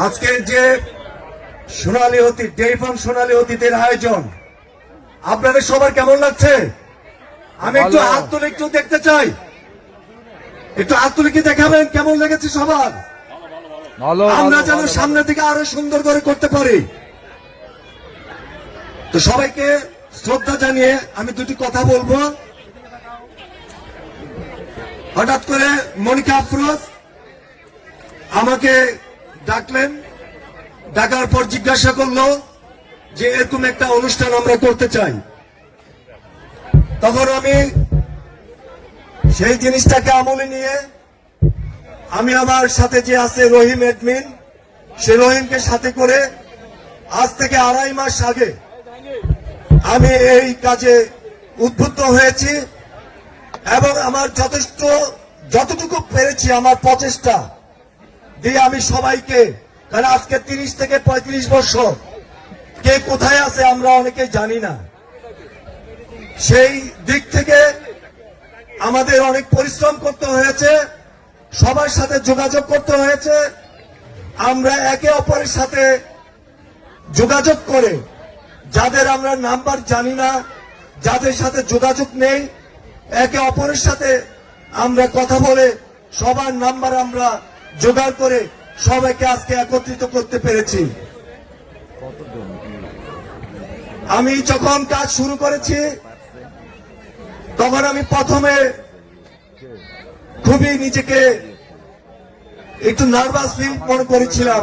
আজকে যে সোনালী অতীত ডেইরি ফার্ম সোনালী অতীতের আয়োজন আপনাদের সবার কেমন লাগছে? আমি একটু হাত তুলে একটু দেখতে চাই, একটু হাত তুলে কি দেখাবেন কেমন লেগেছে সবার? আমরা যেন সামনে থেকে আরো সুন্দর করে করতে পারি। তো সবাইকে শ্রদ্ধা জানিয়ে আমি দুটি কথা বলবো। হঠাৎ করে মনিকা আফরোজ আমাকে ডাকলেন, ডাকার পর জিজ্ঞাসা করলো যে এরকম একটা অনুষ্ঠান আমরা করতে চাই। তখন আমি সেই জিনিসটাকে আমলে নিয়ে আমি আমার সাথে যে আছে রহিম এডমিন, সে রহিমকে সাথে করে আজ থেকে 2.5 মাস আগে আমি এই কাজে উদ্বুদ্ধ হয়েছি এবং আমার যতটুকু পেরেছি আমার প্রচেষ্টা দিয়ে আমি সবাইকে, কারণ আজকে 30 থেকে 35 বছর কে কোথায় আছে আমরা অনেকে জানি না, সেই দিক থেকে আমাদের অনেক পরিশ্রম করতে হয়েছে, সবার সাথে যোগাযোগ করতে হয়েছে। আমরা একে অপরের সাথে যোগাযোগ করে যাদের আমরা নাম্বার জানি না, যাদের সাথে যোগাযোগ নেই, একে অপরের সাথে আমরা কথা বলে সবার নাম্বার আমরা জোগাড় করে সবাইকে আজকে একত্রিত করতে পেরেছি। আমি যখন কাজ শুরু করেছি তখন আমি প্রথমে খুবই নিজেকে একটু নার্ভাস ফিল মনে করেছিলাম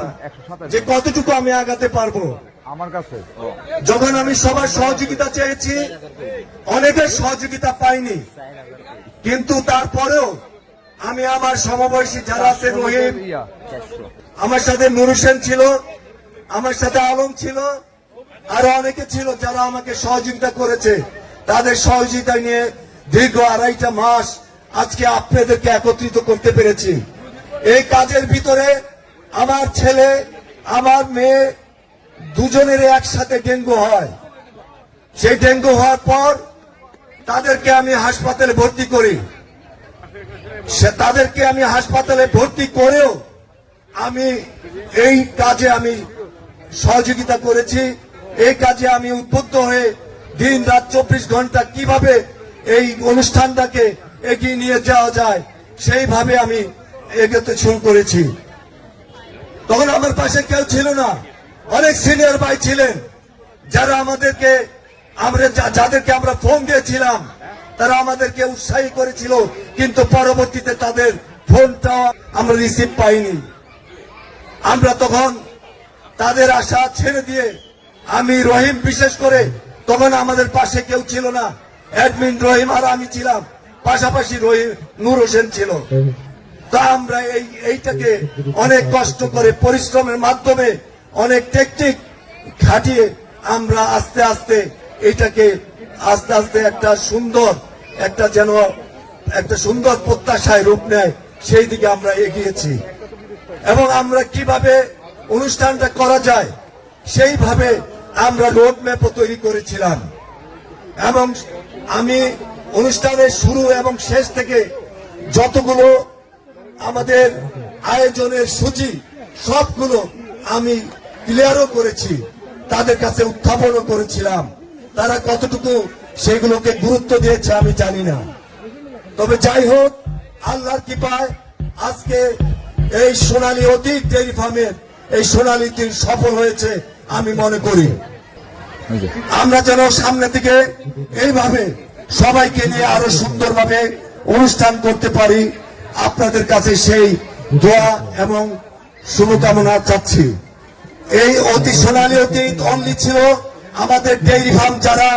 যে কতটুকু আমি আগাতে পারবো। আমার কাছে যখন আমি সবার সহযোগিতা চেয়েছি অনেকের সহযোগিতা পাইনি, কিন্তু তারপরেও আমি আমার সমবয়সী যারা আছে, রহিম, আমার সাথে নুর হোসেন ছিল, আমার সাথে আলম ছিল, আরো অনেকে ছিল যারা আমাকে সহযোগিতা করেছে, তাদের সহযোগিতা নিয়ে দীর্ঘ 2.5 মাস আজকে আপনাদেরকে একত্রিত করতে পেরেছি। এই কাজের ভিতরে আমার ছেলে আমার মেয়ে দুজনের একসাথে ডেঙ্গু হয়। সেই ডেঙ্গু হওয়ার পর তাদেরকে আমি হাসপাতালে ভর্তি করি। তাদেরকে আমি হাসপাতালে ভর্তি করেও আমি এই কাজে আমি সহযোগিতা করেছি। এই কাজে আমি উদ্বুদ্ধ হয়ে দিন রাত 24 ঘন্টা কিভাবে এই অনুষ্ঠানটাকে এগিয়ে নিয়ে যাওয়া যায় সেইভাবে আমি এগোতে শুরু করেছি। তখন আমার পাশে কেউ ছিল না, অনেক সিনিয়র ভাই ছিলেন যারা যাদেরকে আমরা ফোন দিয়েছিলাম, তারা আমাদেরকে উৎসাহী করেছিল, কিন্তু পরবর্তীতে তাদের ফোনটা আমরা রিসিভ পাইনি। আমরা তখন তাদের আশা ছেড়ে দিয়ে আমি রহিম, বিশেষ করে তখন আমাদের পাশে কেউ ছিল না, অ্যাডমিন রহিম আর আমি ছিলাম, পাশাপাশি রহিম নূর হোসেন ছিল। তা আমরা এইটাকে অনেক কষ্ট করে পরিশ্রমের মাধ্যমে অনেক টেকনিক খাটিয়ে আমরা আস্তে আস্তে এইটাকে একটা সুন্দর প্রত্যাশায় রূপ নেয়, সেই দিকে আমরা এগিয়েছি। এবং আমরা কিভাবে অনুষ্ঠানটা করা যায় সেইভাবে আমরা রোড ম্যাপও তৈরি করেছিলাম। এবং আমি অনুষ্ঠানের শুরু এবং শেষ থেকে যতগুলো আমাদের আয়োজনের সূচি সবগুলো আমি ক্লিয়ারও করেছি, তাদের কাছে উত্থাপনও করেছিলাম। তারা কতটুকু সেগুলোকে গুরুত্ব দিয়েছে আমি জানি না, তবে যাই হোক আল্লাহর কৃপায় আজকে এই সোনালী অতীত ডেইরি ফার্মের এই সোনালী দিন সফল হয়েছে আমি মনে করি। আমরা যেন সামনে থেকে এইভাবে সবাইকে নিয়ে আরো সুন্দরভাবে অনুষ্ঠান করতে পারি, আপনাদের কাছে সেই দোয়া এবং শুভকামনা চাচ্ছি। এই সোনালী অতীত অনলি ছিল আমাদের ডেইরি ফার্ম, যারা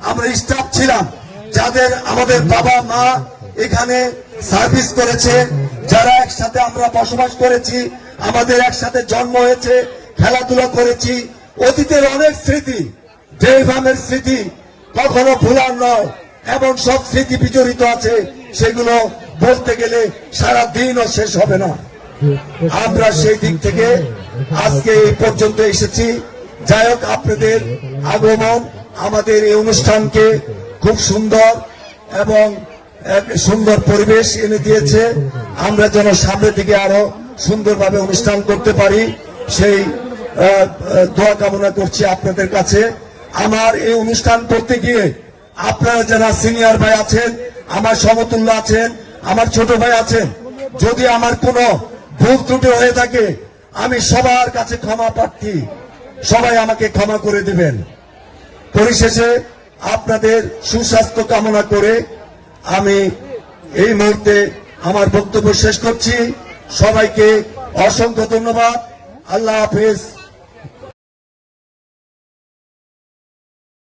আমরা স্টাফ ছিলাম, যাদের আমাদের বাবা মা এখানে সার্ভিস করেছে, যারা একসাথে আমরা বসবাস করেছি, আমাদের একসাথে জন্ম হয়েছে, খেলাধুলা করেছি। অতীতের অনেক স্মৃতি, ডেইরি ফার্মের স্মৃতি কখনো ভোলার নয় এবং সব স্মৃতি বিজড়িত আছে, সেগুলো বলতে গেলে সারা দিনও শেষ হবে না। আমরা সেই দিক থেকে আজকে এই পর্যন্ত এসেছি। যাই হোক, আপনাদের আগমন আমাদের এই অনুষ্ঠানকে খুব সুন্দর এবং এক সুন্দর পরিবেশ এনে দিয়েছে। আমরা যেন সামনের দিকে আরো সুন্দরভাবে অনুষ্ঠান করতে পারি সেই দোয়া কামনা করছি আপনাদের কাছে। আমার এই অনুষ্ঠান করতে গিয়ে আপনারা যারা সিনিয়র ভাই আছেন, আমার সমতুল্য আছেন, আমার ছোট ভাই আছেন, যদি আমার কোনো ভুল ত্রুটি হয়ে থাকে আমি সবার কাছে ক্ষমা প্রার্থী, সবাই আমাকে ক্ষমা করে দিবেন। পরিশেষে আপনাদের সুস্বাস্থ্য কামনা করে আমি এই মুহূর্তে আমার বক্তব্য শেষ করছি। সবাইকে অসংখ্য ধন্যবাদ। আল্লাহ হাফেজ।